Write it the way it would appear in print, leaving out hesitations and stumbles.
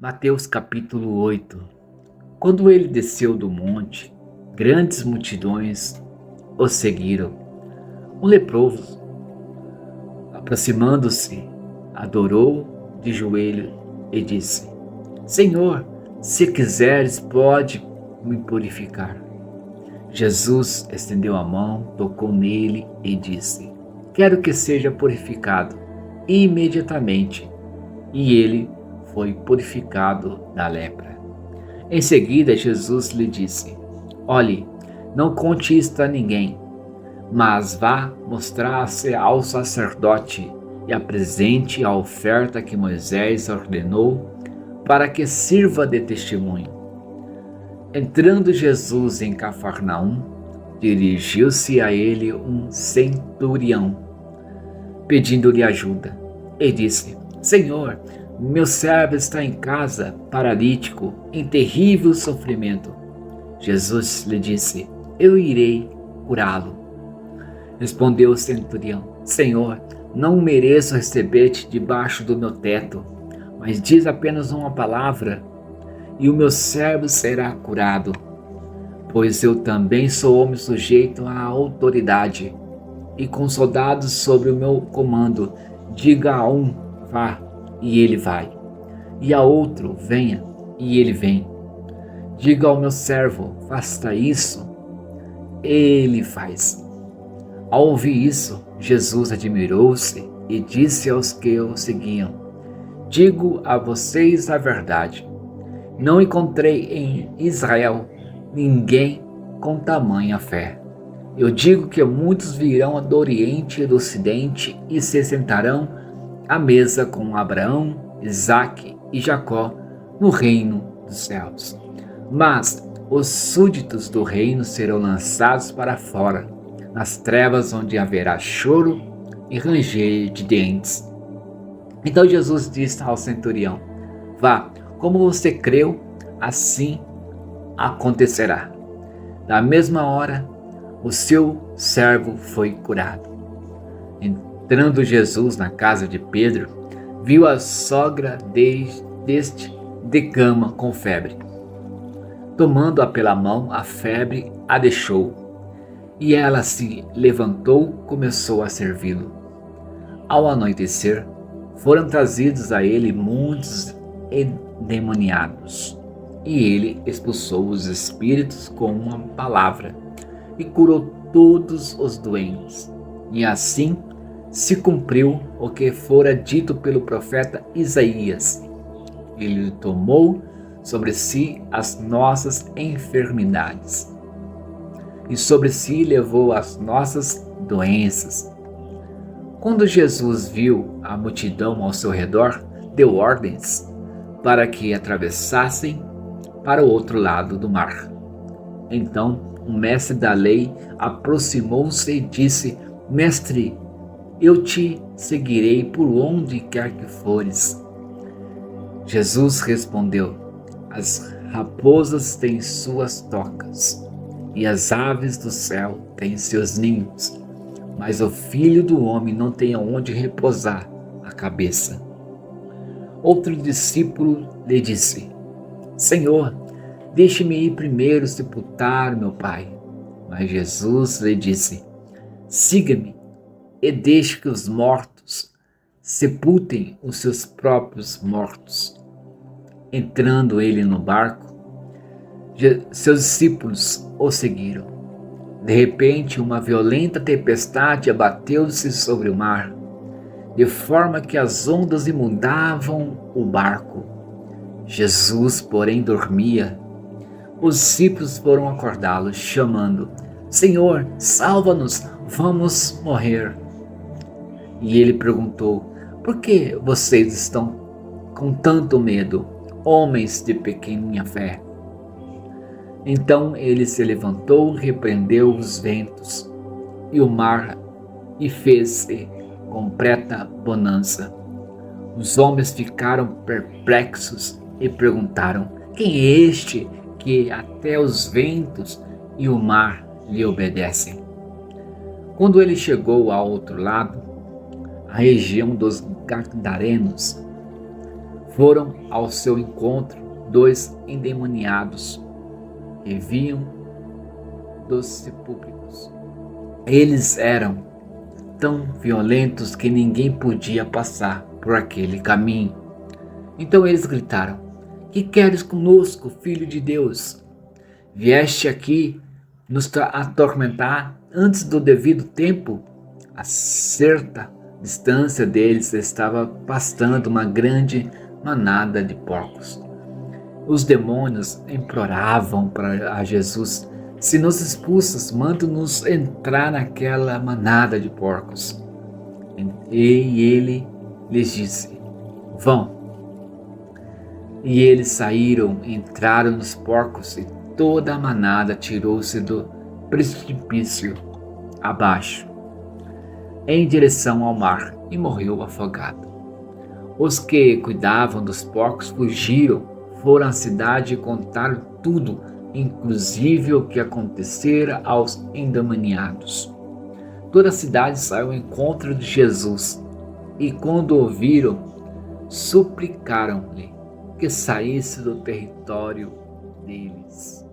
Mateus capítulo 8. Quando ele desceu do monte, grandes multidões o seguiram. Um leproso, aproximando-se, adorou de joelho e disse: Senhor, se quiseres, pode me purificar. Jesus estendeu a mão, tocou nele e disse: Quero que seja purificado. E imediatamente, ele foi purificado da lepra. Em seguida, Jesus lhe disse: Olhe, não conte isto a ninguém, mas vá mostrar-se ao sacerdote e apresente a oferta que Moisés ordenou para que sirva de testemunho. Entrando Jesus em Cafarnaum, dirigiu-se a ele um centurião, pedindo-lhe ajuda, e disse: Senhor, meu servo está em casa, paralítico, em terrível sofrimento. Jesus lhe disse: Eu irei curá-lo. Respondeu o centurião: Senhor, não mereço receber-te debaixo do meu teto, mas diz apenas uma palavra, e o meu servo será curado. Pois eu também sou homem sujeito à autoridade, e com soldados sob o meu comando. Diga a um: vá, e ele vai, e a outro: venha, e ele vem. Diga ao meu servo: faça isso, ele faz. Ao ouvir isso, Jesus admirou-se e disse aos que o seguiam: Digo a vocês a verdade, não encontrei em Israel ninguém com tamanha fé. Eu digo que muitos virão do Oriente e do Ocidente e se sentarão à mesa com Abraão, Isaque e Jacó no reino dos céus. Mas os súditos do reino serão lançados para fora, nas trevas onde haverá choro e ranger de dentes. Então Jesus disse ao centurião: Vá, como você creu, assim acontecerá. Da mesma hora, o seu servo foi curado. Entrando Jesus na casa de Pedro, viu a sogra deste de cama com febre. Tomando-a pela mão, a febre a deixou, e ela se levantou, começou a servi-lo. Ao anoitecer, foram trazidos a ele muitos endemoniados, e ele expulsou os espíritos com uma palavra, e curou todos os doentes. E assim se cumpriu o que fora dito pelo profeta Isaías: Ele tomou sobre si as nossas enfermidades, e sobre si levou as nossas doenças. Quando Jesus viu a multidão ao seu redor, deu ordens para que atravessassem para o outro lado do mar. Então, o mestre da lei aproximou-se e disse: Mestre, eu te seguirei por onde quer que fores. Jesus respondeu: As raposas têm suas tocas, e as aves do céu têm seus ninhos, mas o Filho do Homem não tem aonde repousar a cabeça. Outro discípulo lhe disse: Senhor, deixe-me ir primeiro sepultar meu pai. Mas Jesus lhe disse: Siga-me e deixe que os mortos sepultem os seus próprios mortos. Entrando ele no barco, seus discípulos o seguiram. De repente, uma violenta tempestade abateu-se sobre o mar, de forma que as ondas inundavam o barco. Jesus, porém, dormia. Os discípulos foram acordá-lo, chamando: Senhor, salva-nos, vamos morrer. E ele perguntou: Por que vocês estão com tanto medo, homens de pequena fé? Então ele se levantou, repreendeu os ventos e o mar, e fez-se completa bonança. Os homens ficaram perplexos e perguntaram: Quem é este que até os ventos e o mar lhe obedecem? Quando ele chegou ao outro lado, a região dos Gadarenos, Foram ao seu encontro 2 endemoniados que vinham dos sepulcros. Eles eram tão violentos que ninguém podia passar por aquele caminho. Então eles gritaram: Que queres conosco, filho de Deus? Vieste aqui nos atormentar antes do devido tempo? A certa distância deles estava pastando uma grande manada de porcos. Os demônios imploravam a Jesus: Se nos expulsas, manda-nos entrar naquela manada de porcos. E ele lhes disse: Vão. E eles saíram, entraram nos porcos, e toda a manada tirou-se do precipício abaixo, em direção ao mar, e morreu afogado. Os que cuidavam dos porcos fugiram, foram à cidade e contaram tudo, inclusive o que acontecera aos endemoniados. Toda a cidade saiu ao encontro de Jesus, e quando ouviram, suplicaram-lhe que saísse do território deles.